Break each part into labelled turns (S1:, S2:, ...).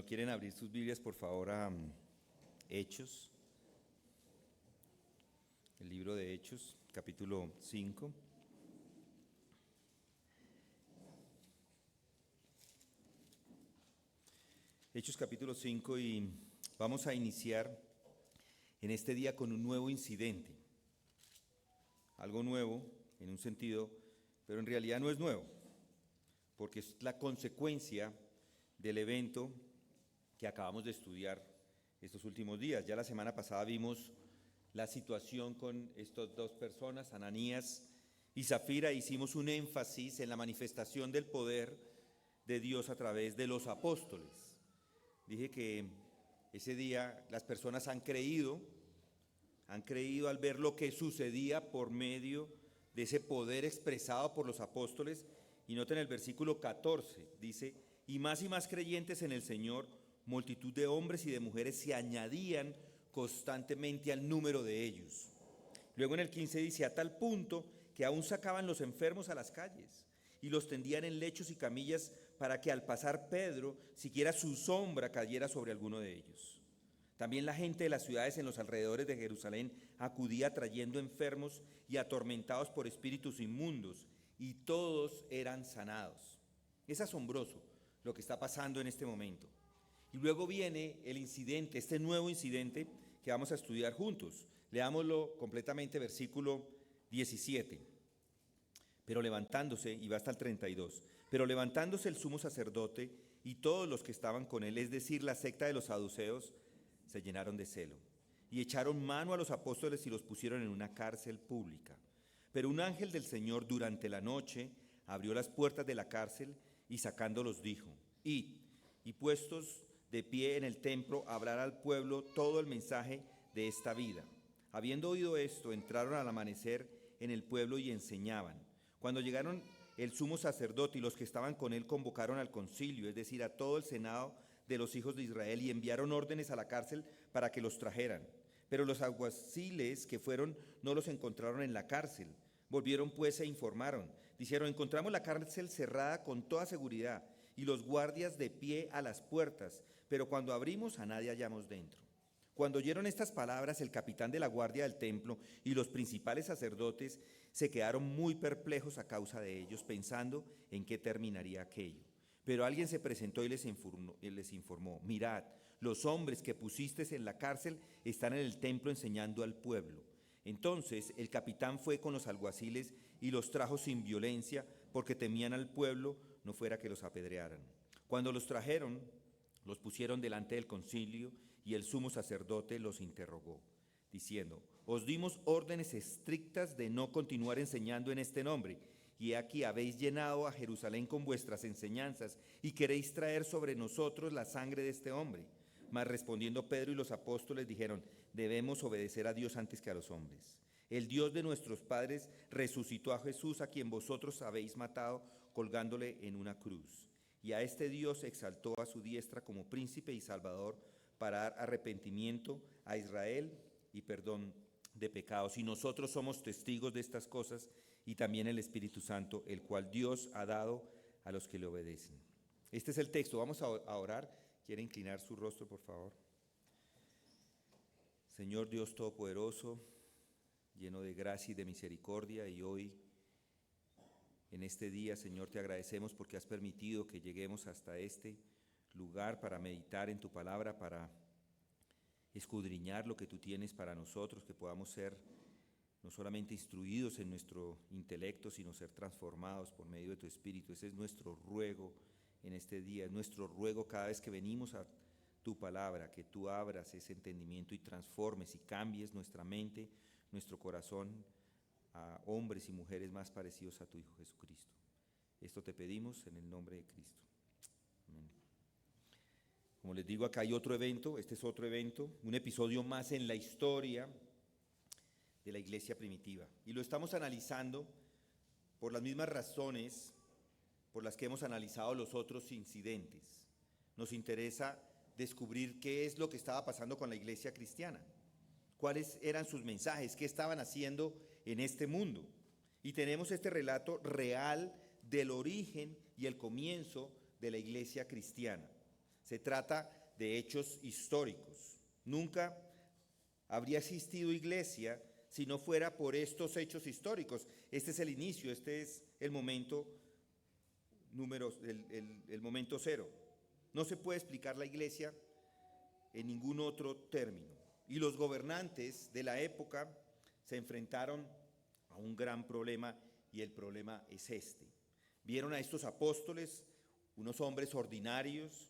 S1: Bueno, quieren abrir sus Biblias, por favor, a Hechos, el libro de Hechos, capítulo 5. Hechos capítulo 5, y vamos a iniciar en este día con un nuevo incidente. Algo nuevo en un sentido, pero en realidad no es nuevo, porque es la consecuencia del evento que acabamos de estudiar estos últimos días. Ya la semana pasada vimos la situación con estas dos personas, Ananías y Zafira. Hicimos un énfasis en la manifestación del poder de Dios a través de los apóstoles. Dije que ese día las personas han creído al ver lo que sucedía por medio de ese poder expresado por los apóstoles. Y noten el versículo 14, dice: y más creyentes en el Señor, multitud de hombres y de mujeres se añadían constantemente al número de ellos. Luego en el 15 dice: a tal punto que aún sacaban los enfermos a las calles y los tendían en lechos y camillas, para que al pasar Pedro, siquiera su sombra cayera sobre alguno de ellos. También la gente de las ciudades en los alrededores de Jerusalén acudía trayendo enfermos y atormentados por espíritus inmundos, y todos eran sanados. Es asombroso lo que está pasando en este momento. Y luego viene el incidente, este nuevo incidente que vamos a estudiar juntos. Leámoslo completamente, versículo 17. Pero levantándose, y va hasta el 32, pero levantándose el sumo sacerdote y todos los que estaban con él, es decir, la secta de los saduceos, se llenaron de celo y echaron mano a los apóstoles y los pusieron en una cárcel pública. Pero un ángel del Señor durante la noche abrió las puertas de la cárcel y sacándolos dijo: id, y puestos de pie en el templo, hablar al pueblo todo el mensaje de esta vida. Habiendo oído esto, entraron al amanecer en el pueblo y enseñaban. Cuando llegaron el sumo sacerdote y los que estaban con él, convocaron al concilio, es decir, a todo el senado de los hijos de Israel, y enviaron órdenes a la cárcel para que los trajeran. Pero los alguaciles que fueron no los encontraron en la cárcel. Volvieron pues e informaron. Dijeron: encontramos la cárcel cerrada con toda seguridad y los guardias de pie a las puertas, pero cuando abrimos a nadie hallamos dentro. Cuando oyeron estas palabras, el capitán de la guardia del templo y los principales sacerdotes se quedaron muy perplejos a causa de ellos, pensando en qué terminaría aquello. Pero alguien se presentó y les informó: mirad, los hombres que pusisteis en la cárcel están en el templo enseñando al pueblo. Entonces el capitán fue con los alguaciles y los trajo sin violencia, porque temían al pueblo, no fuera que los apedrearan. Cuando los trajeron, los pusieron delante del concilio, y el sumo sacerdote los interrogó, diciendo: os dimos órdenes estrictas de no continuar enseñando en este nombre, y aquí habéis llenado a Jerusalén con vuestras enseñanzas, y queréis traer sobre nosotros la sangre de este hombre. Mas respondiendo Pedro y los apóstoles dijeron: debemos obedecer a Dios antes que a los hombres. El Dios de nuestros padres resucitó a Jesús, a quien vosotros habéis matado colgándole en una cruz. Y a este Dios exaltó a su diestra como príncipe y salvador, para dar arrepentimiento a Israel y perdón de pecados. Y nosotros somos testigos de estas cosas, y también el Espíritu Santo, el cual Dios ha dado a los que le obedecen. Este es el texto. Vamos a orar. ¿Quiere inclinar su rostro, por favor? Señor Dios Todopoderoso, lleno de gracia y de misericordia, y hoy, en este día, Señor, te agradecemos porque has permitido que lleguemos hasta este lugar para meditar en tu palabra, para escudriñar lo que tú tienes para nosotros, que podamos ser no solamente instruidos en nuestro intelecto, sino ser transformados por medio de tu Espíritu. Ese es nuestro ruego en este día, es nuestro ruego cada vez que venimos a tu palabra, que tú abras ese entendimiento y transformes y cambies nuestra mente, nuestro corazón, a hombres y mujeres más parecidos a tu Hijo Jesucristo. Esto te pedimos en el nombre de Cristo. Amén. Como les digo, acá hay otro evento, este es otro evento, un episodio más en la historia de la iglesia primitiva. Y lo estamos analizando por las mismas razones por las que hemos analizado los otros incidentes. Nos interesa descubrir qué es lo que estaba pasando con la iglesia cristiana, cuáles eran sus mensajes, qué estaban haciendo en este mundo. Y tenemos este relato real del origen y el comienzo de la iglesia cristiana. Se trata de hechos históricos. Nunca habría existido iglesia si no fuera por estos hechos históricos. Este es el inicio, este es el momento el momento cero. No se puede explicar la iglesia en ningún otro término. Y los gobernantes de la época se enfrentaron a un gran problema, y el problema es este. Vieron a estos apóstoles, unos hombres ordinarios,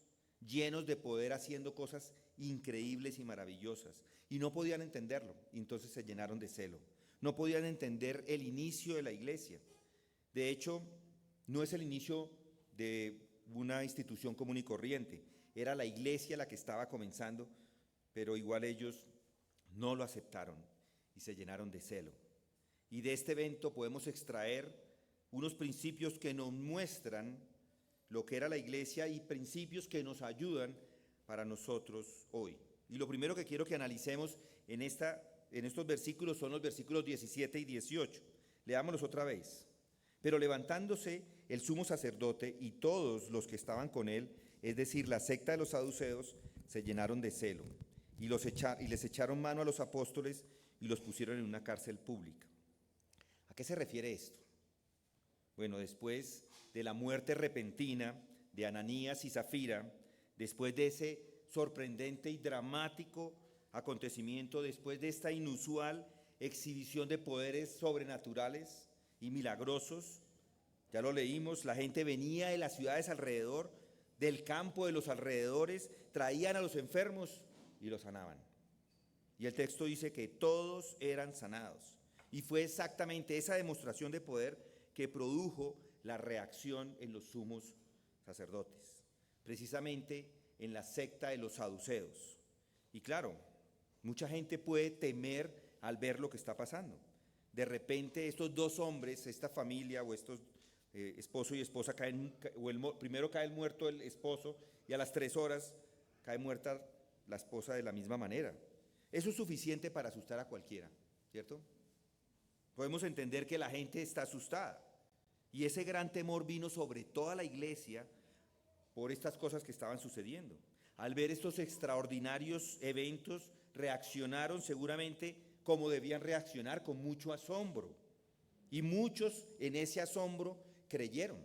S1: llenos de poder, haciendo cosas increíbles y maravillosas, y no podían entenderlo, y entonces se llenaron de celo. No podían entender el inicio de la iglesia. De hecho, no es el inicio de una institución común y corriente, era la iglesia la que estaba comenzando, pero igual ellos no lo aceptaron y se llenaron de celo. Y de este evento podemos extraer unos principios que nos muestran lo que era la iglesia y principios que nos ayudan para nosotros hoy. Y lo primero que quiero que analicemos en estos versículos son los versículos 17 y 18. Leámoslos otra vez. Pero levantándose el sumo sacerdote y todos los que estaban con él, es decir, la secta de los saduceos, se llenaron de celo y les echaron mano a los apóstoles y los pusieron en una cárcel pública. ¿A qué se refiere esto? Bueno, después de la muerte repentina de Ananías y Zafira, después de ese sorprendente y dramático acontecimiento, después de esta inusual exhibición de poderes sobrenaturales y milagrosos, ya lo leímos, la gente venía de las ciudades alrededor, del campo de los alrededores, traían a los enfermos y los sanaban. Y el texto dice que todos eran sanados. Y fue exactamente esa demostración de poder que produjo la reacción en los sumos sacerdotes, precisamente en la secta de los saduceos. Y claro, mucha gente puede temer al ver lo que está pasando. De repente estos dos hombres, esta familia o estos esposo y esposa primero cae el muerto el esposo y a las 3 horas cae muerta la esposa de la misma manera. Eso es suficiente para asustar a cualquiera, ¿cierto? Podemos entender que la gente está asustada y ese gran temor vino sobre toda la iglesia por estas cosas que estaban sucediendo. Al ver estos extraordinarios eventos, reaccionaron seguramente como debían reaccionar, con mucho asombro. Y muchos en ese asombro creyeron.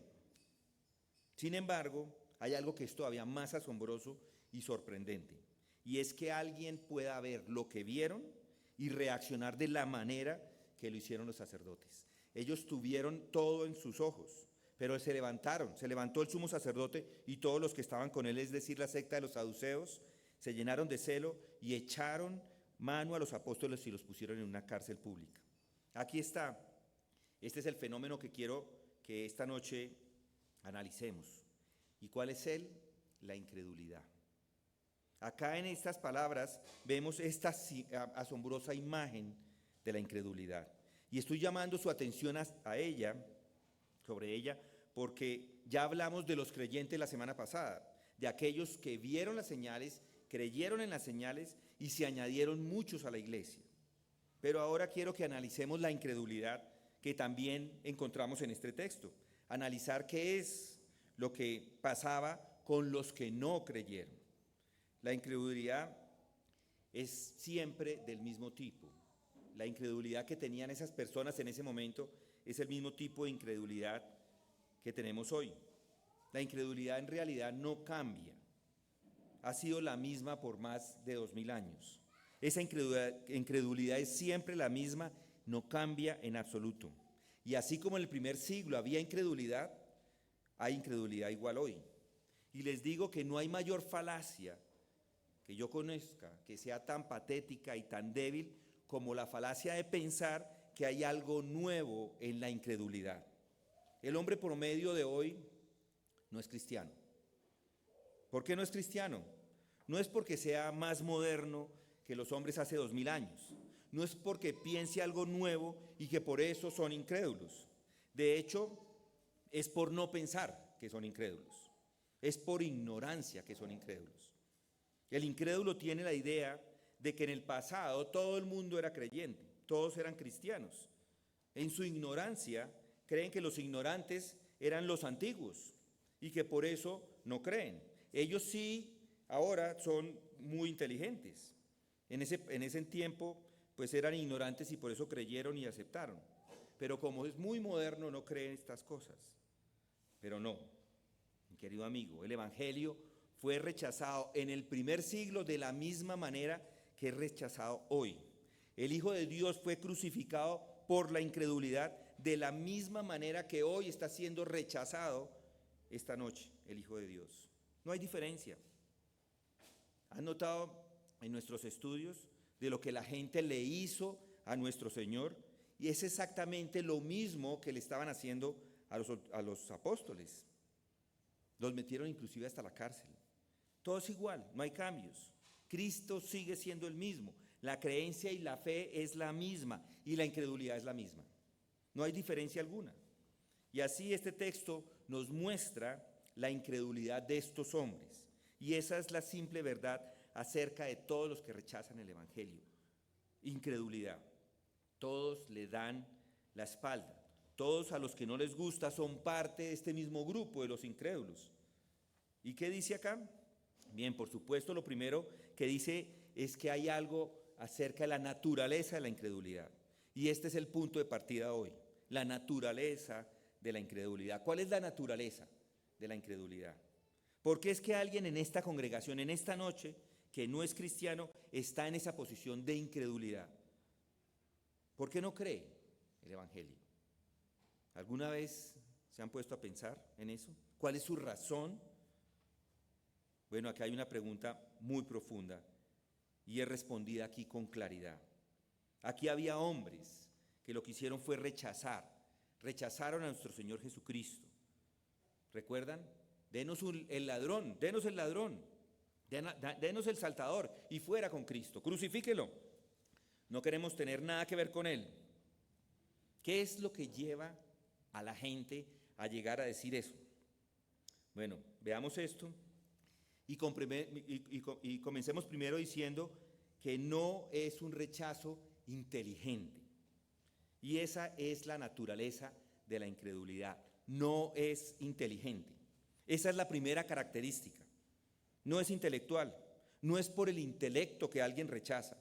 S1: Sin embargo, hay algo que es todavía más asombroso y sorprendente, y es que alguien pueda ver lo que vieron y reaccionar de la manera que lo hicieron los sacerdotes. Ellos tuvieron todo en sus ojos, pero se levantó el sumo sacerdote y todos los que estaban con él, es decir, la secta de los saduceos, se llenaron de celo y echaron mano a los apóstoles y los pusieron en una cárcel pública. Aquí está. Este es el fenómeno que quiero que esta noche analicemos. ¿Y cuál es él? La incredulidad. Acá en estas palabras vemos esta asombrosa imagen de la incredulidad. Y estoy llamando su atención sobre ella, porque ya hablamos de los creyentes la semana pasada, de aquellos que vieron las señales, creyeron en las señales y se añadieron muchos a la iglesia. Pero ahora quiero que analicemos la incredulidad que también encontramos en este texto. Analizar qué es lo que pasaba con los que no creyeron. La incredulidad es siempre del mismo tipo. La incredulidad que tenían esas personas en ese momento es el mismo tipo de incredulidad que tenemos hoy. La incredulidad en realidad no cambia. Ha sido la misma por más de 2000 años. Esa incredulidad es siempre la misma, no cambia en absoluto. Y así como en el primer siglo había incredulidad, hay incredulidad igual hoy. Y les digo que no hay mayor falacia que yo conozca, que sea tan patética y tan débil como la falacia de pensar que hay algo nuevo en la incredulidad. El hombre promedio de hoy no es cristiano. ¿Por qué no es cristiano? No es porque sea más moderno que los hombres hace 2000 años. No es porque piense algo nuevo y que por eso son incrédulos. De hecho, es por no pensar que son incrédulos. Es por ignorancia que son incrédulos. El incrédulo tiene la idea de que en el pasado todo el mundo era creyente, todos eran cristianos. En su ignorancia creen que los ignorantes eran los antiguos y que por eso no creen. Ellos sí ahora son muy inteligentes. En ese tiempo, pues eran ignorantes y por eso creyeron y aceptaron. Pero como es muy moderno, no creen estas cosas. Pero no, mi querido amigo, el Evangelio fue rechazado en el primer siglo de la misma manera que es rechazado hoy. El Hijo de Dios fue crucificado por la incredulidad de la misma manera que hoy está siendo rechazado esta noche el Hijo de Dios. No hay diferencia. ¿Han notado en nuestros estudios de lo que la gente le hizo a nuestro Señor? Y es exactamente lo mismo que le estaban haciendo a los apóstoles. Los metieron inclusive hasta la cárcel. Todo es igual, no hay cambios. Cristo sigue siendo el mismo. La creencia y la fe es la misma y la incredulidad es la misma. No hay diferencia alguna. Y así este texto nos muestra la incredulidad de estos hombres. Y esa es la simple verdad acerca de todos los que rechazan el Evangelio. Incredulidad. Todos le dan la espalda. Todos a los que no les gusta son parte de este mismo grupo de los incrédulos. ¿Y qué dice acá? Bien, por supuesto, lo primero que dice es que hay algo acerca de la naturaleza de la incredulidad. Y este es el punto de partida hoy, la naturaleza de la incredulidad. ¿Cuál es la naturaleza de la incredulidad? ¿Por qué es que alguien en esta congregación, en esta noche, que no es cristiano, está en esa posición de incredulidad? ¿Por qué no cree el Evangelio? ¿Alguna vez se han puesto a pensar en eso? ¿Cuál es su razón? Bueno, acá hay una pregunta muy profunda y es respondida aquí con claridad. Aquí había hombres que lo que hicieron fue rechazaron a nuestro Señor Jesucristo. ¿Recuerdan? Denos el ladrón, denos el saltador y fuera con Cristo, crucifíquelo. No queremos tener nada que ver con él. ¿Qué es lo que lleva a la gente a llegar a decir eso? Bueno, veamos esto y comencemos primero diciendo que no es un rechazo inteligente. Y esa es la naturaleza de la incredulidad. No es inteligente. Esa es la primera característica. No es intelectual. No es por el intelecto que alguien rechaza.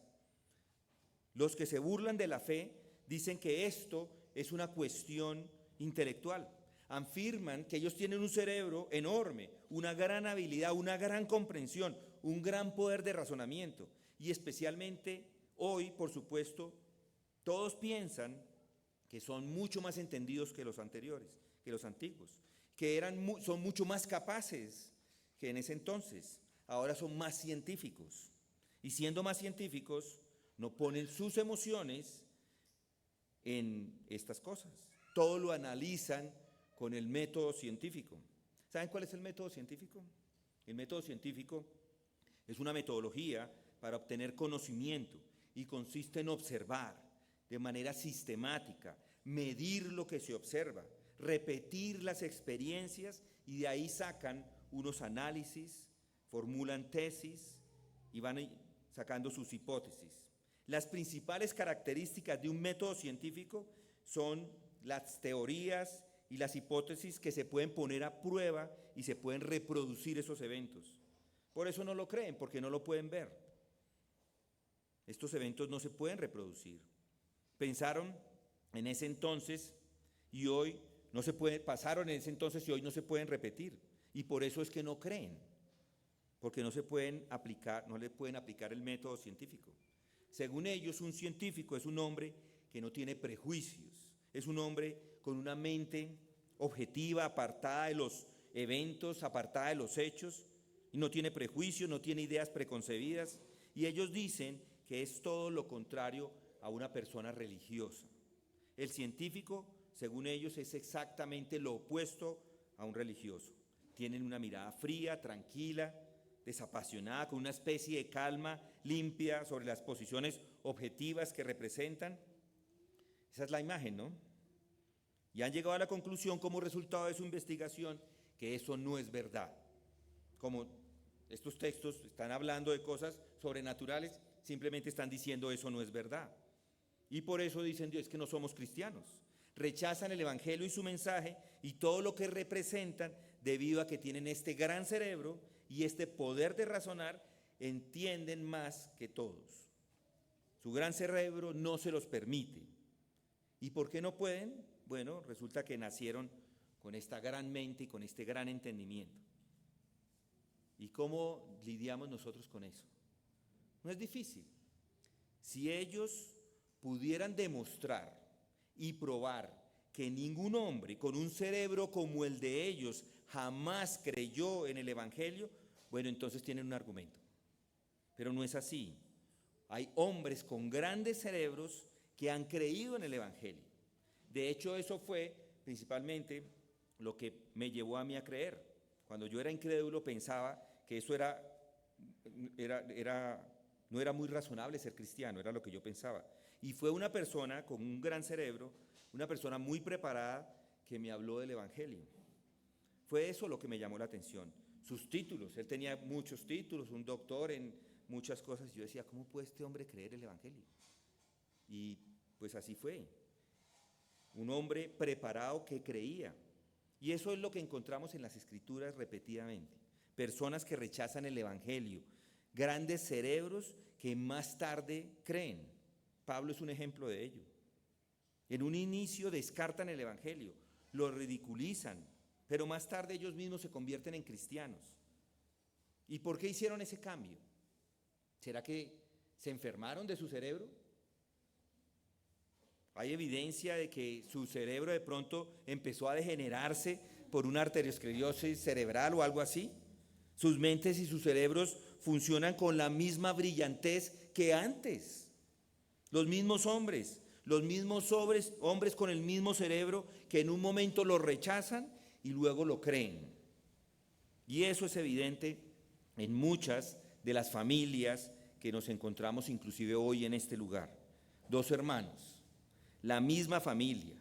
S1: Los que se burlan de la fe dicen que esto es una cuestión intelectual. Afirman que ellos tienen un cerebro enorme, una gran habilidad, una gran comprensión, un gran poder de razonamiento. Y especialmente hoy, por supuesto, todos piensan que son mucho más entendidos que los anteriores, que los antiguos, que son mucho más capaces que en ese entonces. Ahora son más científicos. Y siendo más científicos, no ponen sus emociones en estas cosas. Todo lo analizan con el método científico. ¿Saben cuál es el método científico? El método científico es una metodología para obtener conocimiento y consiste en observar de manera sistemática, medir lo que se observa, repetir las experiencias y de ahí sacan unos análisis, formulan tesis y van sacando sus hipótesis. Las principales características de un método científico son las teorías y las hipótesis que se pueden poner a prueba y se pueden reproducir esos eventos. Por eso no lo creen, porque no lo pueden ver. Estos eventos no se pueden reproducir. Pensaron en ese entonces y hoy no se pueden, pasaron en ese entonces y hoy no se pueden repetir. Y por eso es que no creen, porque no le pueden aplicar el método científico. Según ellos, un científico es un hombre que no tiene prejuicios, es un hombre con una mente objetiva, apartada de los eventos, apartada de los hechos, y no tiene prejuicios, no tiene ideas preconcebidas, y ellos dicen que es todo lo contrario a una persona religiosa. El científico, según ellos, es exactamente lo opuesto a un religioso. Tienen una mirada fría, tranquila, desapasionada, con una especie de calma limpia sobre las posiciones objetivas que representan. Esa es la imagen, ¿no? Y han llegado a la conclusión como resultado de su investigación que eso no es verdad. Como estos textos están hablando de cosas sobrenaturales, simplemente están diciendo eso no es verdad. Y por eso dicen Dios, es que no somos cristianos. Rechazan el Evangelio y su mensaje y todo lo que representan debido a que tienen este gran cerebro y este poder de razonar entienden más que todos. Su gran cerebro no se los permite. ¿Y por qué no pueden? Bueno, resulta que nacieron con esta gran mente y con este gran entendimiento. ¿Y cómo lidiamos nosotros con eso? No es difícil. Si ellos pudieran demostrar y probar que ningún hombre con un cerebro como el de ellos jamás creyó en el Evangelio, bueno, entonces tienen un argumento. Pero no es así. Hay hombres con grandes cerebros que han creído en el Evangelio. De hecho, eso fue principalmente lo que me llevó a mí a creer. Cuando yo era incrédulo pensaba que eso no era muy razonable ser cristiano, era lo que yo pensaba. Y fue una persona con un gran cerebro, una persona muy preparada que me habló del Evangelio. Fue eso lo que me llamó la atención. Sus títulos, él tenía muchos títulos, un doctor en muchas cosas. Y yo decía, ¿cómo puede este hombre creer el Evangelio? Y pues así fue. Un hombre preparado que creía. Y eso es lo que encontramos en las Escrituras repetidamente. Personas que rechazan el Evangelio, grandes cerebros que más tarde creen. Pablo es un ejemplo de ello. En un inicio descartan el Evangelio, lo ridiculizan, pero más tarde ellos mismos se convierten en cristianos. ¿Y por qué hicieron ese cambio? ¿Será que se enfermaron de su cerebro? ¿Hay evidencia de que su cerebro de pronto empezó a degenerarse por una arteriosclerosis cerebral o algo así? Sus mentes y sus cerebros funcionan con la misma brillantez que antes. Los mismos hombres con el mismo cerebro que en un momento lo rechazan y luego lo creen. Y eso es evidente en muchas de las familias que nos encontramos inclusive hoy en este lugar. Dos hermanos, la misma familia,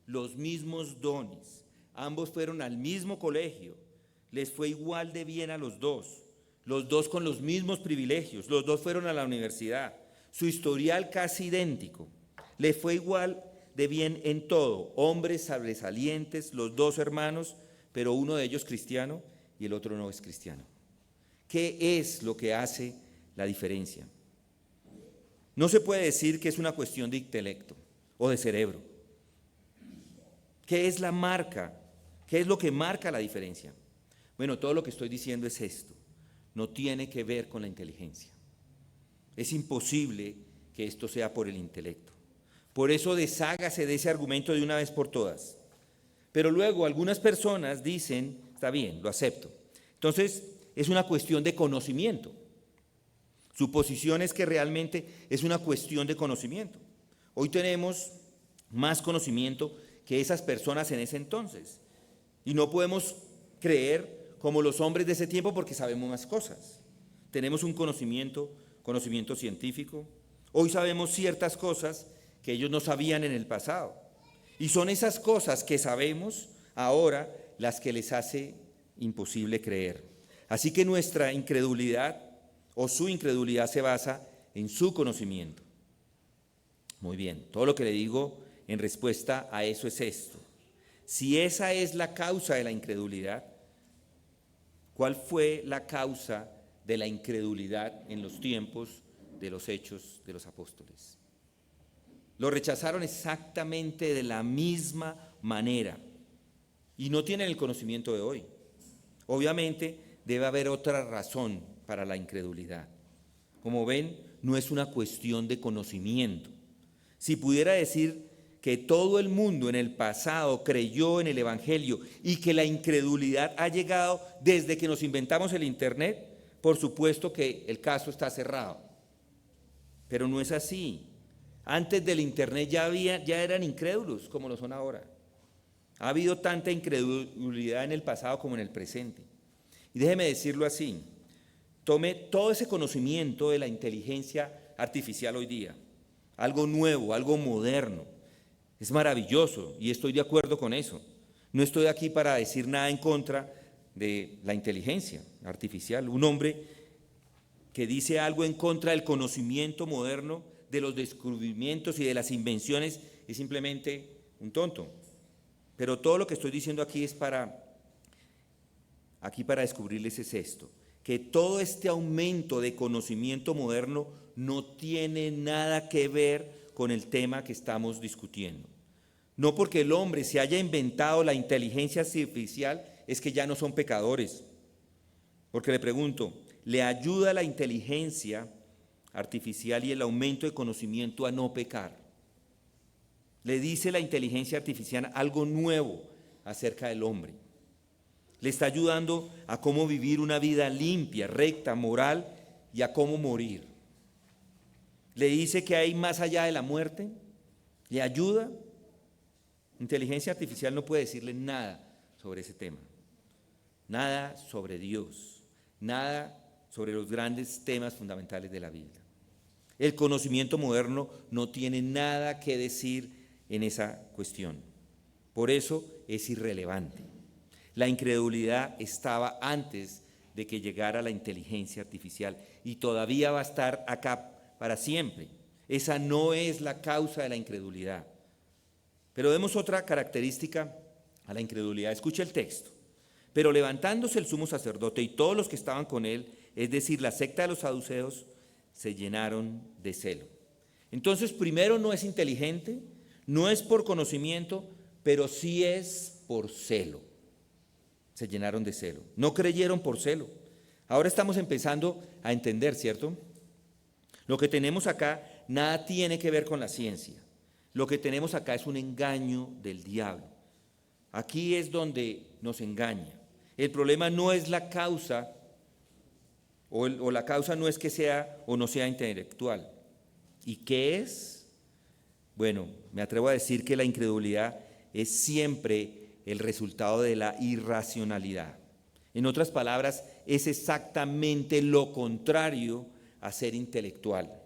S1: los mismos dones, ambos fueron al mismo colegio, les fue igual de bien a los dos con los mismos privilegios, los dos fueron a la universidad, su historial casi idéntico, les fue igual de bien en todo, hombres sobresalientes, los dos hermanos, pero uno de ellos cristiano y el otro no es cristiano. ¿Qué es lo que hace la diferencia? No se puede decir que es una cuestión de intelecto o de cerebro. ¿Qué es la marca? ¿Qué es lo que marca la diferencia? Bueno, todo lo que estoy diciendo es esto. No tiene que ver con la inteligencia. Es imposible que esto sea por el intelecto. Por eso deshágase de ese argumento de una vez por todas. Pero luego algunas personas dicen, está bien, lo acepto. Entonces, es una cuestión de conocimiento. Su posición es que realmente es una cuestión de conocimiento. Hoy tenemos más conocimiento que esas personas en ese entonces. Y no podemos creer como los hombres de ese tiempo porque sabemos más cosas. Tenemos un conocimiento científico. Hoy sabemos ciertas cosas que ellos no sabían en el pasado. Y son esas cosas que sabemos ahora las que les hace imposible creer. Así que nuestra incredulidad o su incredulidad se basa en su conocimiento. Muy bien, todo lo que le digo en respuesta a eso es esto. Si esa es la causa de la incredulidad, ¿cuál fue la causa de la incredulidad en los tiempos de los Hechos de los Apóstoles? Lo rechazaron exactamente de la misma manera y no tienen el conocimiento de hoy. Obviamente debe haber otra razón para la incredulidad. Como ven, no es una cuestión de conocimiento. Si pudiera decir que todo el mundo en el pasado creyó en el Evangelio y que la incredulidad ha llegado desde que nos inventamos el Internet, por supuesto que el caso está cerrado. Pero no es así. Antes del Internet ya eran incrédulos como lo son ahora. Ha habido tanta incredulidad en el pasado como en el presente. Y déjeme decirlo así, tome todo ese conocimiento de la inteligencia artificial hoy día, algo nuevo, algo moderno. Es maravilloso y estoy de acuerdo con eso. No estoy aquí para decir nada en contra de la inteligencia artificial. Un hombre que dice algo en contra del conocimiento moderno, de los descubrimientos y de las invenciones, es simplemente un tonto. Pero todo lo que estoy diciendo aquí es para descubrirles es esto, que todo este aumento de conocimiento moderno no tiene nada que ver con el tema que estamos discutiendo. No porque el hombre se haya inventado la inteligencia artificial es que ya no son pecadores. Porque le pregunto, ¿le ayuda la inteligencia artificial y el aumento de conocimiento a no pecar? ¿Le dice la inteligencia artificial algo nuevo acerca del hombre? ¿Le está ayudando a cómo vivir una vida limpia, recta, moral y a cómo morir? ¿Le dice que hay más allá de la muerte? ¿Le ayuda? Inteligencia artificial no puede decirle nada sobre ese tema, nada sobre Dios, nada sobre los grandes temas fundamentales de la Biblia. El conocimiento moderno no tiene nada que decir en esa cuestión. Por eso es irrelevante. La incredulidad estaba antes de que llegara la inteligencia artificial y todavía va a estar acá para siempre. Esa no es la causa de la incredulidad. Pero vemos otra característica a la incredulidad. Escucha el texto. Pero levantándose el sumo sacerdote y todos los que estaban con él, es decir, la secta de los saduceos, se llenaron de celo. Entonces, primero, no es inteligente, no es por conocimiento, pero sí es por celo. Se llenaron de celo. No creyeron por celo. Ahora estamos empezando a entender, ¿cierto? Lo que tenemos acá nada tiene que ver con la ciencia. Lo que tenemos acá es un engaño del diablo. Aquí es donde nos engaña. El problema no es la causa, o la causa no es que sea o no sea intelectual. ¿Y qué es? Bueno, me atrevo a decir que la incredulidad es siempre el resultado de la irracionalidad. En otras palabras, es exactamente lo contrario a ser intelectual.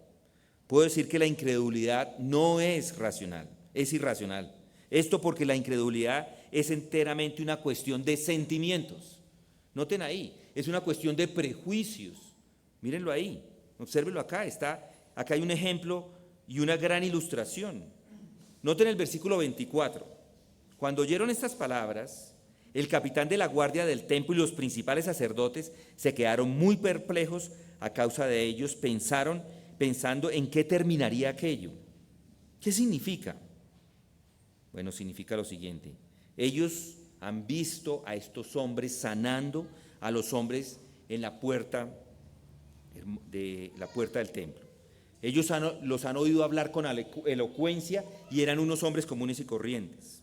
S1: Puedo decir que la incredulidad no es racional, es irracional. Esto porque la incredulidad es enteramente una cuestión de sentimientos. Noten ahí, es una cuestión de prejuicios. Mírenlo ahí, obsérvenlo acá, acá hay un ejemplo y una gran ilustración. Noten el versículo 24. Cuando oyeron estas palabras, el capitán de la guardia del templo y los principales sacerdotes se quedaron muy perplejos a causa de ellos, pensando en qué terminaría aquello. ¿Qué significa? Bueno, significa lo siguiente. Ellos han visto a estos hombres sanando a los hombres en la puerta del templo. Ellos los han oído hablar con elocuencia y eran unos hombres comunes y corrientes.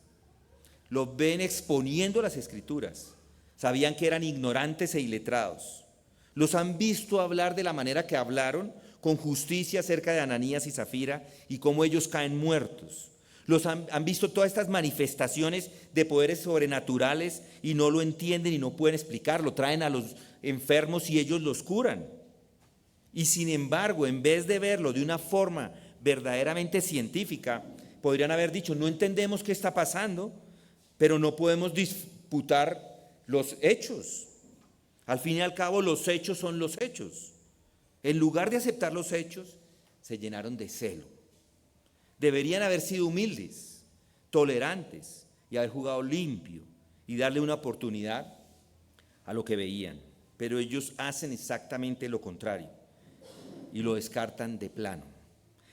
S1: Los ven exponiendo las escrituras. Sabían que eran ignorantes e iletrados. Los han visto hablar de la manera que hablaron, con justicia acerca de Ananías y Zafira y cómo ellos caen muertos. Han visto todas estas manifestaciones de poderes sobrenaturales y no lo entienden y no pueden explicarlo. Traen a los enfermos y ellos los curan. Y sin embargo, en vez de verlo de una forma verdaderamente científica, podrían haber dicho, no entendemos qué está pasando, pero no podemos disputar los hechos. Al fin y al cabo, los hechos son los hechos. En lugar de aceptar los hechos, se llenaron de celo. Deberían haber sido humildes, tolerantes y haber jugado limpio y darle una oportunidad a lo que veían. Pero ellos hacen exactamente lo contrario y lo descartan de plano.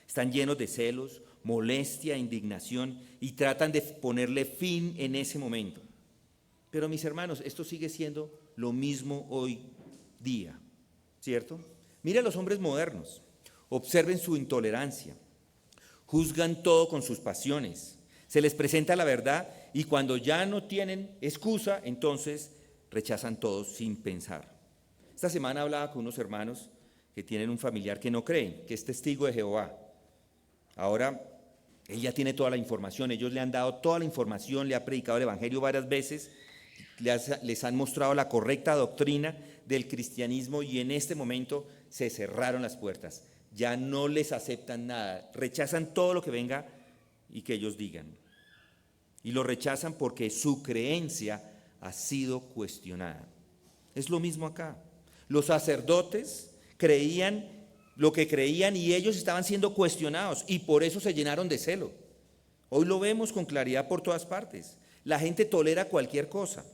S1: Están llenos de celos, molestia, indignación y tratan de ponerle fin en ese momento. Pero mis hermanos, esto sigue siendo lo mismo hoy día, ¿cierto? Mira a los hombres modernos, observen su intolerancia, juzgan todo con sus pasiones, se les presenta la verdad y cuando ya no tienen excusa, entonces rechazan todo sin pensar. Esta semana hablaba con unos hermanos que tienen un familiar que no cree, que es testigo de Jehová. Ahora, él ya tiene toda la información, ellos le han dado toda la información, le ha predicado el evangelio varias veces, les han mostrado la correcta doctrina del cristianismo y en este momento se cerraron las puertas. Ya no les aceptan nada, rechazan todo lo que venga y que ellos digan. Y lo rechazan porque su creencia ha sido cuestionada. Es lo mismo acá. Los sacerdotes creían lo que creían y ellos estaban siendo cuestionados y por eso se llenaron de celo. Hoy lo vemos con claridad por todas partes. La gente tolera cualquier cosa,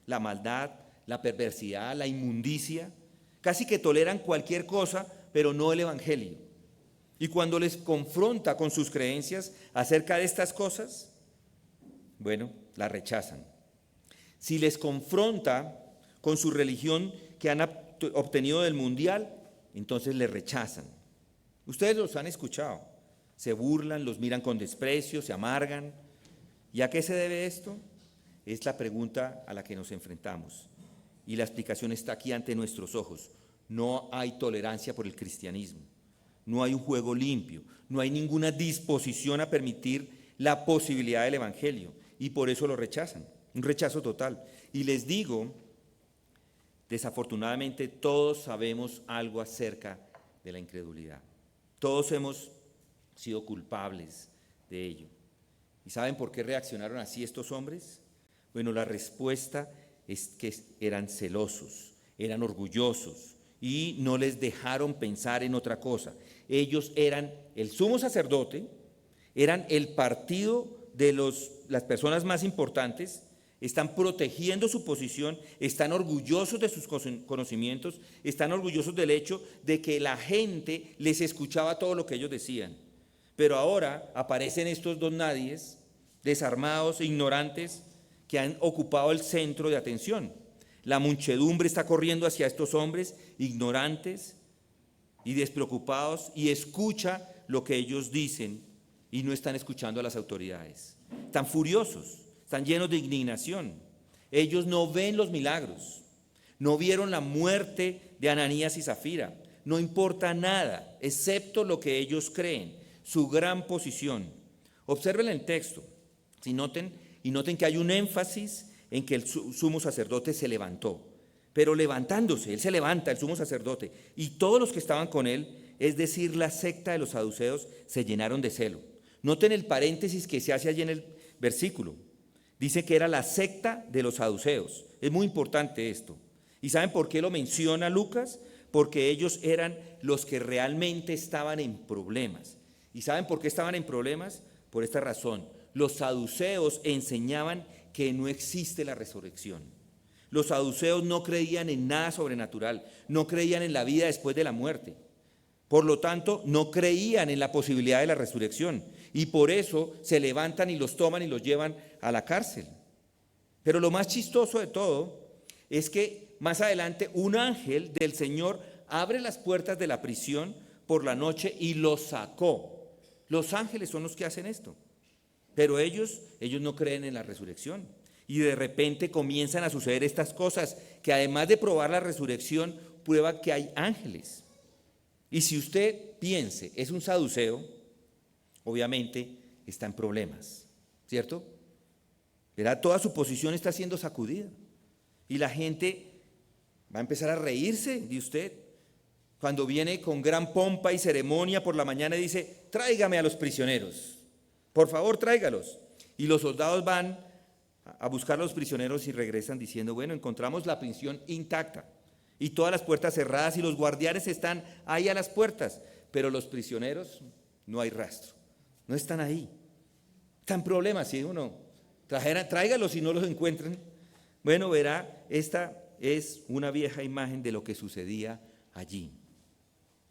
S1: la maldad, la perversidad, la inmundicia. Casi que toleran cualquier cosa, pero no el Evangelio. Y cuando les confronta con sus creencias acerca de estas cosas, bueno, la rechazan. Si les confronta con su religión que han obtenido del mundial, entonces le rechazan. Ustedes los han escuchado. Se burlan, los miran con desprecio, se amargan. ¿Y a qué se debe esto? Es la pregunta a la que nos enfrentamos. Y la explicación está aquí ante nuestros ojos. No hay tolerancia por el cristianismo. No hay un juego limpio. No hay ninguna disposición a permitir la posibilidad del evangelio. Y por eso lo rechazan. Un rechazo total. Y les digo, desafortunadamente todos sabemos algo acerca de la incredulidad. Todos hemos sido culpables de ello. ¿Y saben por qué reaccionaron así estos hombres? Bueno, la respuesta es que eran celosos, eran orgullosos y no les dejaron pensar en otra cosa. Ellos eran el sumo sacerdote, eran el partido de las personas más importantes, están protegiendo su posición, están orgullosos de sus conocimientos, están orgullosos del hecho de que la gente les escuchaba todo lo que ellos decían. Pero ahora aparecen estos dos nadies, desarmados, ignorantes, que han ocupado el centro de atención. La muchedumbre está corriendo hacia estos hombres, ignorantes y despreocupados, y escucha lo que ellos dicen y no están escuchando a las autoridades. Están furiosos, están llenos de indignación. Ellos no ven los milagros, no vieron la muerte de Ananías y Zafira. No importa nada, excepto lo que ellos creen, su gran posición. Observen el texto y noten que hay un énfasis en que el sumo sacerdote se levantó. Pero levantándose, él se levanta, el sumo sacerdote, y todos los que estaban con él, es decir, la secta de los saduceos, se llenaron de celo. Noten el paréntesis que se hace allí en el versículo. Dice que era la secta de los saduceos. Es muy importante esto. ¿Y saben por qué lo menciona Lucas? Porque ellos eran los que realmente estaban en problemas. ¿Y saben por qué estaban en problemas? Por esta razón. Los saduceos enseñaban que no existe la resurrección. Los saduceos no creían en nada sobrenatural, no creían en la vida después de la muerte. Por lo tanto, no creían en la posibilidad de la resurrección. Y por eso se levantan y los toman y los llevan a la cárcel. Pero lo más chistoso de todo es que más adelante un ángel del Señor abre las puertas de la prisión por la noche y los sacó. Los ángeles son los que hacen esto. Pero ellos no creen en la resurrección. Y de repente comienzan a suceder estas cosas que además de probar la resurrección, prueba que hay ángeles. Y si usted piense, es un saduceo, obviamente está en problemas, ¿cierto? Verá, toda su posición está siendo sacudida. Y la gente va a empezar a reírse de usted. Cuando viene con gran pompa y ceremonia por la mañana y dice, tráigame a los prisioneros. Por favor, tráigalos. Y los soldados van a buscar a los prisioneros y regresan diciendo, bueno, encontramos la prisión intacta y todas las puertas cerradas y los guardianes están ahí a las puertas, pero los prisioneros no hay rastro, no están ahí. Están problemas, si uno tráigalos si no los encuentran. Bueno, verá, esta es una vieja imagen de lo que sucedía allí.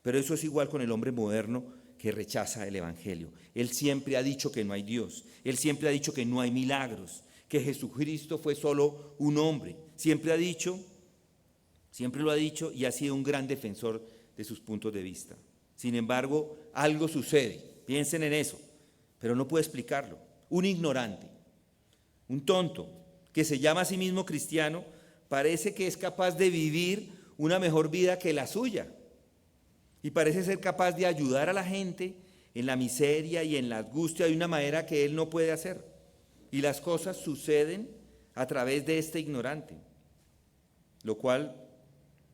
S1: Pero eso es igual con el hombre moderno que rechaza el evangelio. Él siempre ha dicho que no hay Dios. Él siempre ha dicho que no hay milagros, que Jesucristo fue solo un hombre. Siempre lo ha dicho y ha sido un gran defensor de sus puntos de vista. Sin embargo, algo sucede. Piensen en eso, pero no puede explicarlo. Un ignorante, un tonto, que se llama a sí mismo cristiano, parece que es capaz de vivir una mejor vida que la suya. Y parece ser capaz de ayudar a la gente en la miseria y en la angustia de una manera que él no puede hacer. Y las cosas suceden a través de este ignorante, lo cual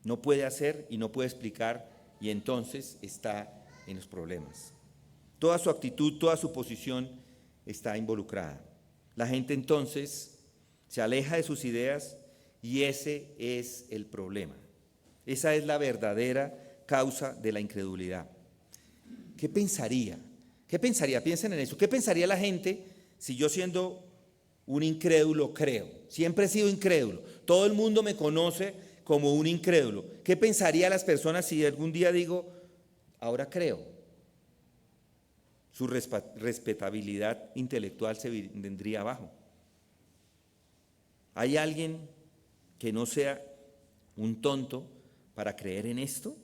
S1: no puede hacer y no puede explicar, y entonces está en los problemas. Toda su actitud, toda su posición está involucrada. La gente entonces se aleja de sus ideas y ese es el problema. Esa es la verdadera causa de la incredulidad. ¿Qué pensaría? Piensen en eso. ¿Qué pensaría la gente si yo, siendo un incrédulo, creo? Siempre he sido incrédulo. Todo el mundo me conoce como un incrédulo. ¿Qué pensarían las personas si algún día digo, ahora creo? Su respetabilidad intelectual se vendría abajo. ¿Hay alguien que no sea un tonto para creer en esto?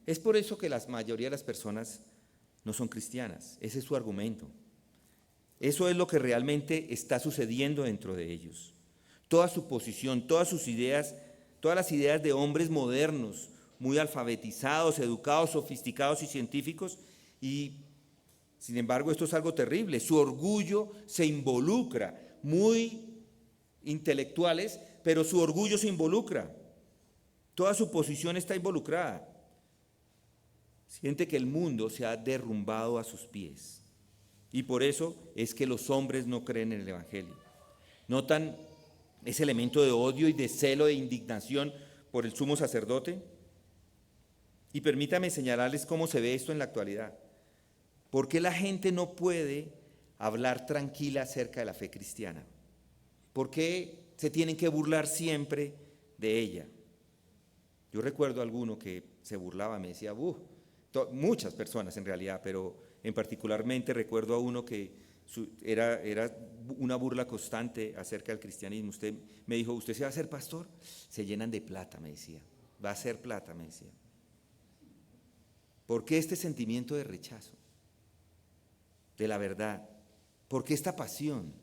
S1: Es por eso que la mayoría de las personas no son cristianas. Ese es su argumento. Eso es lo que realmente está sucediendo dentro de ellos. Toda su posición, todas sus ideas, todas las ideas de hombres modernos, muy alfabetizados, educados, sofisticados y científicos, y sin embargo esto es algo terrible. Su orgullo se involucra, muy intelectuales, pero su orgullo se involucra. Toda su posición está involucrada. Siente que el mundo se ha derrumbado a sus pies. Y por eso es que los hombres no creen en el Evangelio. ¿Notan ese elemento de odio y de celo, de indignación por el sumo sacerdote? Y permítame señalarles cómo se ve esto en la actualidad. ¿Por qué la gente no puede hablar tranquila acerca de la fe cristiana? ¿Por qué se tienen que burlar siempre de ella? Yo recuerdo a alguno que se burlaba, me decía, muchas personas en realidad, pero en particularmente recuerdo a uno que era una burla constante acerca del cristianismo. Usted me dijo, ¿usted se va a hacer pastor? Se llenan de plata, me decía. Va a hacer plata, me decía. ¿Por qué este sentimiento de rechazo de la verdad? ¿Por qué esta pasión?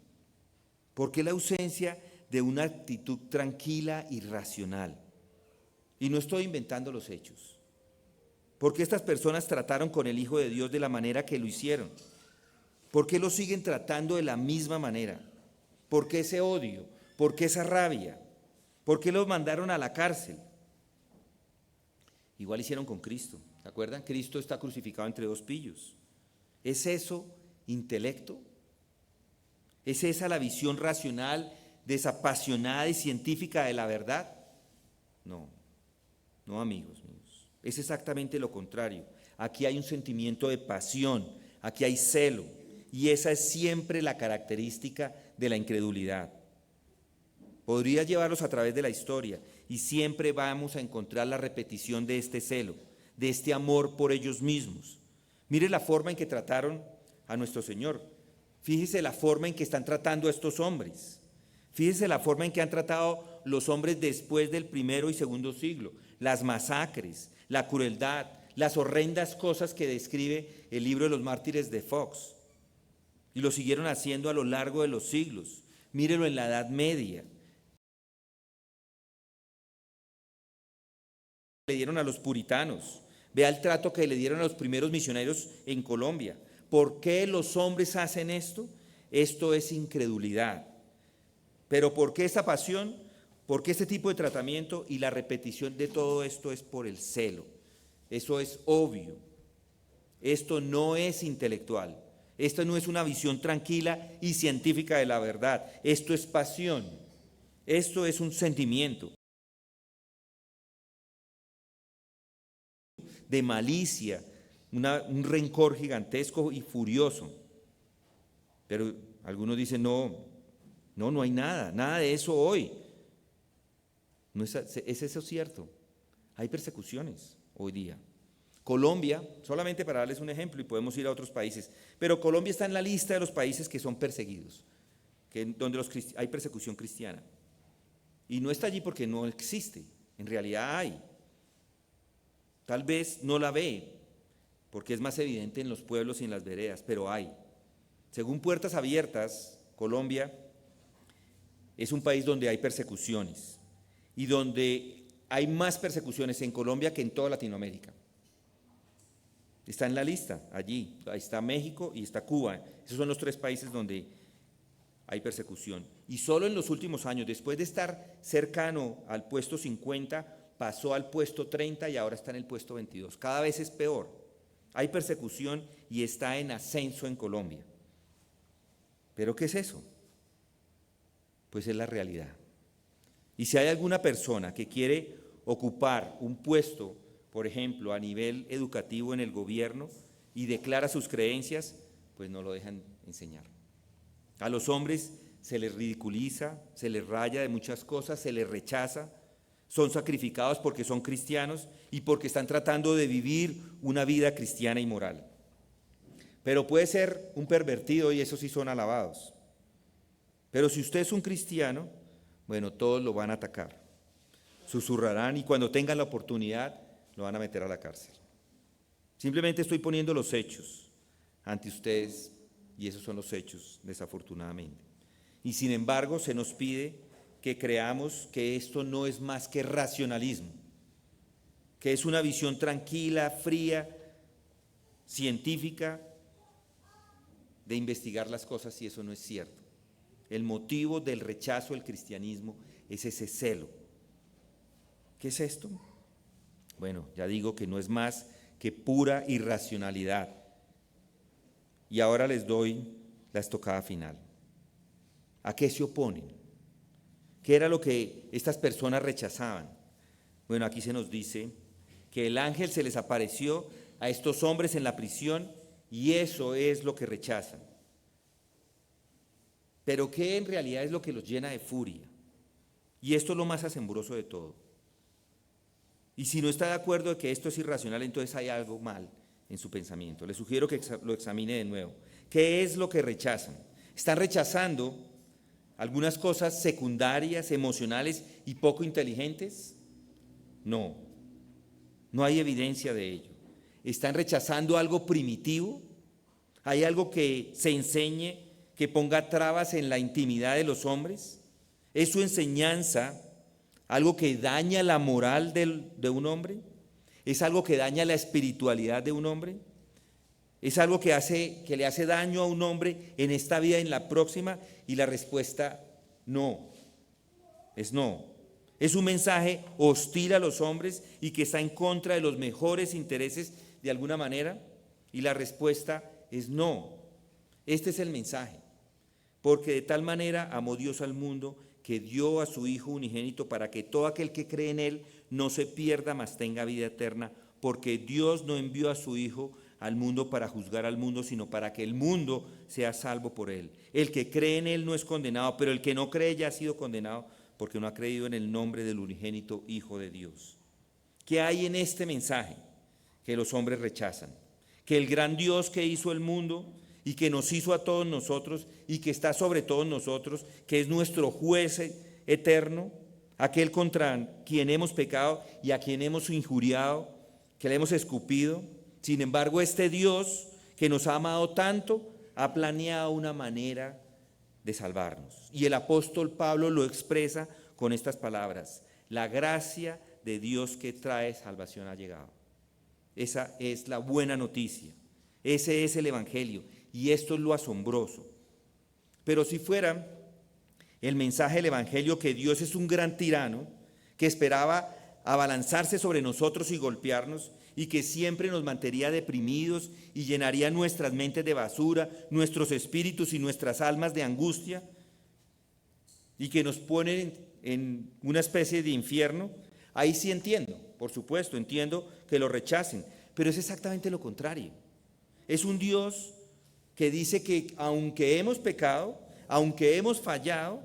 S1: ¿Por qué la ausencia de una actitud tranquila y racional? Y no estoy inventando los hechos. ¿Por qué estas personas trataron con el Hijo de Dios de la manera que lo hicieron? ¿Por qué lo siguen tratando de la misma manera? ¿Por qué ese odio? ¿Por qué esa rabia? ¿Por qué los mandaron a la cárcel? Igual hicieron con Cristo. ¿Se acuerdan? Cristo está crucificado entre dos pillos. ¿Es eso intelecto? ¿Es esa la visión racional, desapasionada y científica de la verdad? No, no, amigos míos. Es exactamente lo contrario. Aquí hay un sentimiento de pasión, aquí hay celo, y esa es siempre la característica de la incredulidad. Podría llevarlos a través de la historia y siempre vamos a encontrar la repetición de este celo, de este amor por ellos mismos. Mire la forma en que trataron a nuestro Señor. Fíjese la forma en que están tratando a estos hombres. Fíjese la forma en que han tratado los hombres después del primero y segundo siglo. Las masacres, la crueldad, las horrendas cosas que describe el libro de los mártires de Fox. Y lo siguieron haciendo a lo largo de los siglos. Mírelo en la Edad Media. Le dieron a los puritanos. Vea el trato que le dieron a los primeros misioneros en Colombia. ¿Por qué los hombres hacen esto? Esto es incredulidad. Pero ¿por qué esta pasión? ¿Por qué este tipo de tratamiento? Y la repetición de todo esto es por el celo. Eso es obvio. Esto no es intelectual. Esto no es una visión tranquila y científica de la verdad. Esto es pasión. Esto es un sentimiento de malicia, un rencor gigantesco y furioso. Pero algunos dicen, no hay nada de eso hoy. No ¿Es eso cierto? Hay persecuciones hoy día. Colombia, solamente para darles un ejemplo, y podemos ir a otros países, pero Colombia está en la lista de los países que son perseguidos, donde hay persecución cristiana. Y no está allí porque no existe, en realidad hay. Tal vez no la ve, porque es más evidente en los pueblos y en las veredas, pero hay. Según Puertas Abiertas, Colombia es un país donde hay persecuciones y donde hay más persecuciones en Colombia que en toda Latinoamérica. Está en la lista, allí. Ahí está México y está Cuba. Esos son los tres países donde hay persecución. Y solo en los últimos años, después de estar cercano al puesto 50, pasó al puesto 30 y ahora está en el puesto 22. Cada vez es peor. Hay persecución y está en ascenso en Colombia. ¿Pero qué es eso? Pues es la realidad. Y si hay alguna persona que quiere ocupar un puesto, por ejemplo, a nivel educativo en el gobierno y declara sus creencias, pues no lo dejan enseñar. A los hombres se les ridiculiza, se les raya de muchas cosas, se les rechaza. son sacrificados porque son cristianos y porque están tratando de vivir una vida cristiana y moral. Pero puede ser un pervertido y esos sí son alabados. Pero si usted es un cristiano, bueno, todos lo van a atacar. Susurrarán y cuando tengan la oportunidad lo van a meter a la cárcel. Simplemente estoy poniendo los hechos ante ustedes y esos son los hechos, desafortunadamente. Y sin embargo se nos pide que creamos que esto no es más que racionalismo, que es una visión tranquila, fría, científica, de investigar las cosas y eso no es cierto. El motivo del rechazo al cristianismo es ese celo. ¿Qué es esto? Bueno, ya digo que no es más que pura irracionalidad. Y ahora les doy la estocada final. ¿A qué se oponen? ¿Qué era lo que estas personas rechazaban? Bueno, aquí se nos dice que el ángel se les apareció a estos hombres en la prisión y eso es lo que rechazan. Pero ¿qué en realidad es lo que los llena de furia? Y esto es lo más asombroso de todo. Y si no está de acuerdo de que esto es irracional, entonces hay algo mal en su pensamiento. Les sugiero que lo examine de nuevo. ¿Qué es lo que rechazan? ¿Están rechazando algunas cosas secundarias, emocionales y poco inteligentes? No, no hay evidencia de ello. ¿Están rechazando algo primitivo? ¿Hay algo que se enseñe, que ponga trabas en la intimidad de los hombres? ¿Es su enseñanza algo que daña la moral de un hombre? ¿Es algo que daña la espiritualidad de un hombre? ¿Es algo que le hace daño a un hombre en esta vida y en la próxima? Y la respuesta, no. Es no. Es un mensaje hostil a los hombres y que está en contra de los mejores intereses de alguna manera. Y la respuesta es no. Este es el mensaje. Porque de tal manera amó Dios al mundo que dio a su Hijo unigénito para que todo aquel que cree en Él no se pierda, mas tenga vida eterna. Porque Dios no envió a su Hijo al mundo para juzgar al mundo, sino para que el mundo sea salvo por Él. El que cree en Él no es condenado, pero el que no cree ya ha sido condenado porque no ha creído en el nombre del unigénito Hijo de Dios. ¿Qué hay en este mensaje que los hombres rechazan? Que el gran Dios que hizo el mundo y que nos hizo a todos nosotros y que está sobre todos nosotros, que es nuestro juez eterno, aquel contra quien hemos pecado y a quien hemos injuriado, que le hemos escupido. Sin embargo, este Dios que nos ha amado tanto, ha planeado una manera de salvarnos. Y el apóstol Pablo lo expresa con estas palabras: la gracia de Dios que trae salvación ha llegado. Esa es la buena noticia. Ese es el evangelio. Y esto es lo asombroso. Pero si fuera el mensaje del evangelio que Dios es un gran tirano que esperaba abalanzarse sobre nosotros y golpearnos, y que siempre nos mantendría deprimidos y llenaría nuestras mentes de basura, nuestros espíritus y nuestras almas de angustia, y que nos pone en una especie de infierno, ahí sí entiendo, por supuesto, entiendo que lo rechacen, pero es exactamente lo contrario. Es un Dios que dice que aunque hemos pecado, aunque hemos fallado,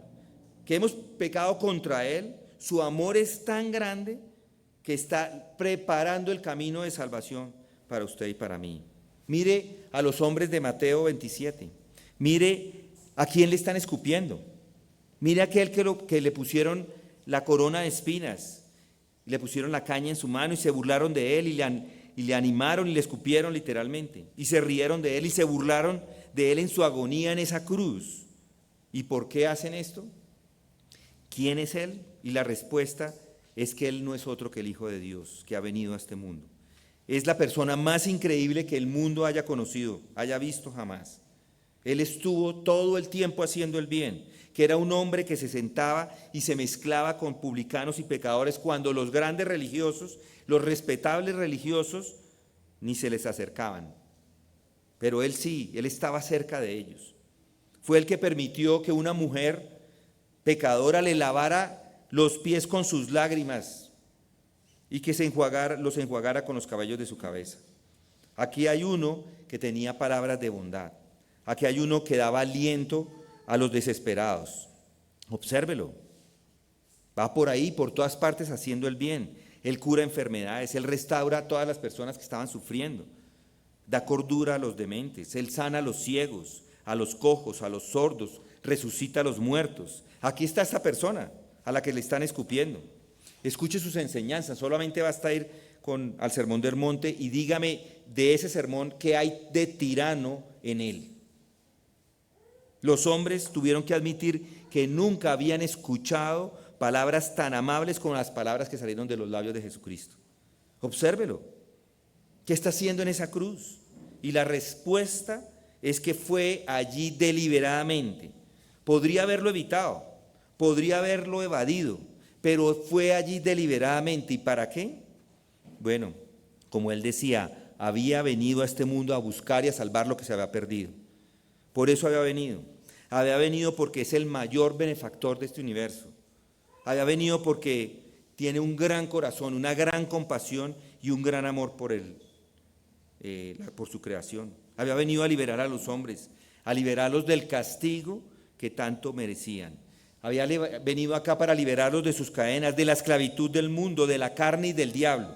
S1: que hemos pecado contra Él, su amor es tan grande que está preparando el camino de salvación para usted y para mí. Mire a los hombres de Mateo 27. Mire a quién le están escupiendo. Mire a aquel que le pusieron la corona de espinas, le pusieron la caña en su mano y se burlaron de él y le animaron y le escupieron literalmente. Y se rieron de él y se burlaron de él en su agonía en esa cruz. ¿Y por qué hacen esto? ¿Quién es él? Y la respuesta es que Él no es otro que el Hijo de Dios que ha venido a este mundo. Es la persona más increíble que el mundo haya conocido, haya visto jamás. Él estuvo todo el tiempo haciendo el bien, que era un hombre que se sentaba y se mezclaba con publicanos y pecadores cuando los grandes religiosos, los respetables religiosos, ni se les acercaban. Pero Él sí, Él estaba cerca de ellos. Fue el que permitió que una mujer pecadora le lavara los pies con sus lágrimas y que los enjuagara con los cabellos de su cabeza. Aquí hay uno que tenía palabras de bondad. Aquí hay uno que daba aliento a los desesperados. Obsérvelo. Va por ahí, por todas partes haciendo el bien. Él cura enfermedades, Él restaura a todas las personas que estaban sufriendo. Da cordura a los dementes, Él sana a los ciegos, a los cojos, a los sordos, resucita a los muertos. Aquí está esta persona a la que le están escupiendo. Escuche sus enseñanzas, solamente basta ir al sermón del monte y dígame de ese sermón qué hay de tirano en él. Los hombres tuvieron que admitir que nunca habían escuchado palabras tan amables como las palabras que salieron de los labios de Jesucristo. Obsérvelo. ¿Qué está haciendo en esa cruz? Y la respuesta es que fue allí deliberadamente. Podría haberlo evitado, podría haberlo evadido, pero fue allí deliberadamente. ¿Y para qué? Bueno, como él decía, había venido a este mundo a buscar y a salvar lo que se había perdido. Por eso había venido. Había venido porque es el mayor benefactor de este universo. Había venido porque tiene un gran corazón, una gran compasión y un gran amor por su creación. Había venido a liberar a los hombres, a liberarlos del castigo que tanto merecían. Había venido acá para liberarlos de sus cadenas, de la esclavitud del mundo, de la carne y del diablo.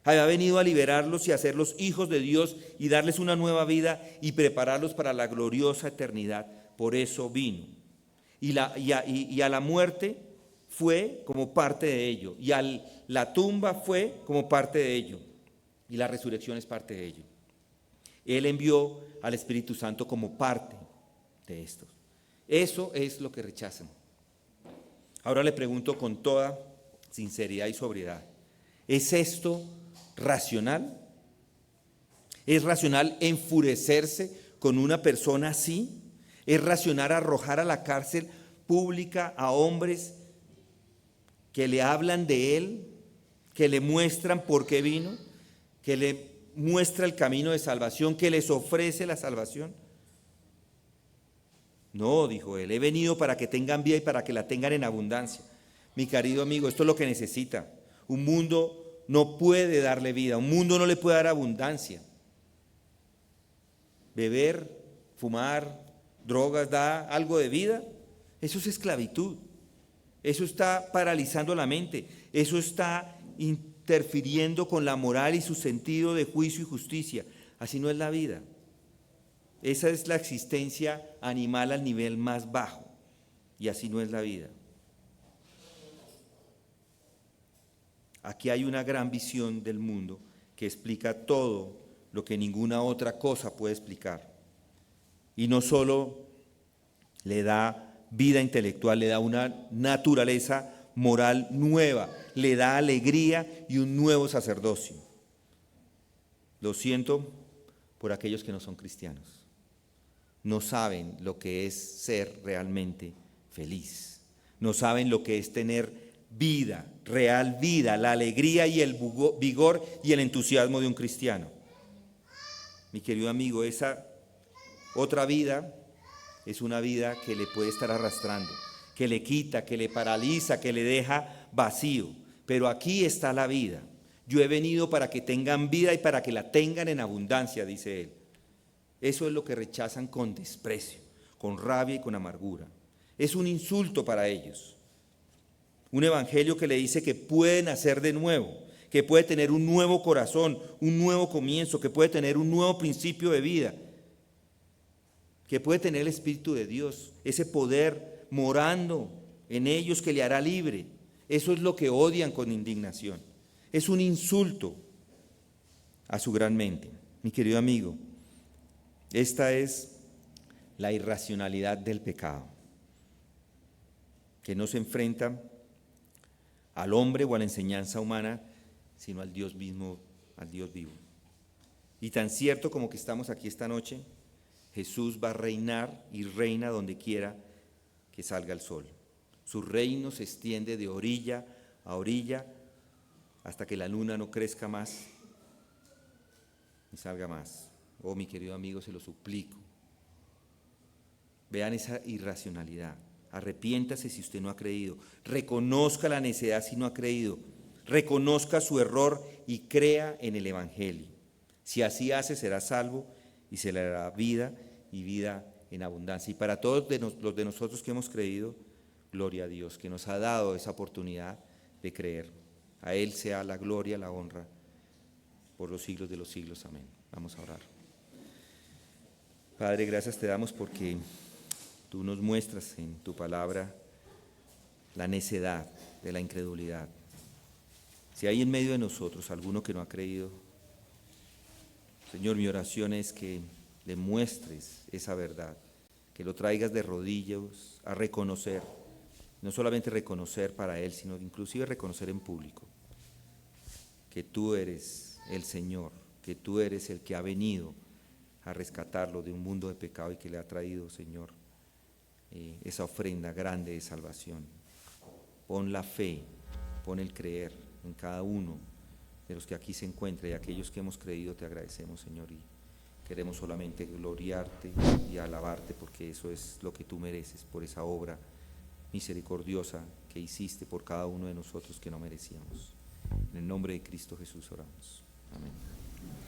S1: Había venido a liberarlos y hacerlos hijos de Dios y darles una nueva vida y prepararlos para la gloriosa eternidad. Por eso vino. Y a la muerte fue como parte de ello. Y a la tumba fue como parte de ello. Y la resurrección es parte de ello. Él envió al Espíritu Santo como parte de esto. Eso es lo que rechazan. Ahora le pregunto con toda sinceridad y sobriedad, ¿es esto racional? ¿Es racional enfurecerse con una persona así? ¿Es racional arrojar a la cárcel pública a hombres que le hablan de él, que le muestran por qué vino, que le muestra el camino de salvación, que les ofrece la salvación? No, dijo él, he venido para que tengan vida y para que la tengan en abundancia. Mi querido amigo, esto es lo que necesita. Un mundo no puede darle vida, un mundo no le puede dar abundancia. Beber, fumar, drogas, ¿da algo de vida? Eso es esclavitud. Eso está paralizando la mente. Eso está interfiriendo con la moral y su sentido de juicio y justicia. Así no es la vida. Esa es la existencia animal al nivel más bajo. Y así no es la vida. Aquí hay una gran visión del mundo que explica todo lo que ninguna otra cosa puede explicar. Y no solo le da vida intelectual, le da una naturaleza moral nueva, le da alegría y un nuevo sacerdocio. Lo siento por aquellos que no son cristianos. No saben lo que es ser realmente feliz. No saben lo que es tener vida, real vida, la alegría y el vigor y el entusiasmo de un cristiano. Mi querido amigo, esa otra vida es una vida que le puede estar arrastrando, que le quita, que le paraliza, que le deja vacío. Pero aquí está la vida. Yo he venido para que tengan vida y para que la tengan en abundancia, dice él. Eso es lo que rechazan con desprecio, con rabia y con amargura. Es un insulto para ellos. Un evangelio que le dice que puede nacer de nuevo, que puede tener un nuevo corazón, un nuevo comienzo, que puede tener un nuevo principio de vida, que puede tener el Espíritu de Dios, ese poder morando en ellos que le hará libre. Eso es lo que odian con indignación. Es un insulto a su gran mente. Mi querido amigo, esta es la irracionalidad del pecado, que no se enfrenta al hombre o a la enseñanza humana, sino al Dios mismo, al Dios vivo. Y tan cierto como que estamos aquí esta noche, Jesús va a reinar y reina donde quiera que salga el sol. Su reino se extiende de orilla a orilla hasta que la luna no crezca más ni salga más. Oh, mi querido amigo, se lo suplico. Vean esa irracionalidad. Arrepiéntase si usted no ha creído. Reconozca la necedad si no ha creído. Reconozca su error y crea en el Evangelio. Si así hace, será salvo y se le dará vida y vida en abundancia. Y para todos los de nosotros que hemos creído, Gloria a Dios que nos ha dado esa oportunidad de creer. A Él sea la gloria, la honra, por los siglos de los siglos. Amén. Vamos a orar. Padre, gracias te damos porque tú nos muestras en tu palabra la necedad de la incredulidad. Si hay en medio de nosotros alguno que no ha creído, Señor, mi oración es que le muestres esa verdad, que lo traigas de rodillas a reconocer, no solamente reconocer para Él, sino inclusive reconocer en público, que tú eres el Señor, que tú eres el que ha venido a rescatarlo de un mundo de pecado y que le ha traído, Señor, esa ofrenda grande de salvación. Pon la fe, pon el creer en cada uno de los que aquí se encuentra, y aquellos que hemos creído te agradecemos, Señor, y queremos solamente gloriarte y alabarte porque eso es lo que tú mereces, por esa obra misericordiosa que hiciste por cada uno de nosotros que no merecíamos. En el nombre de Cristo Jesús oramos. Amén.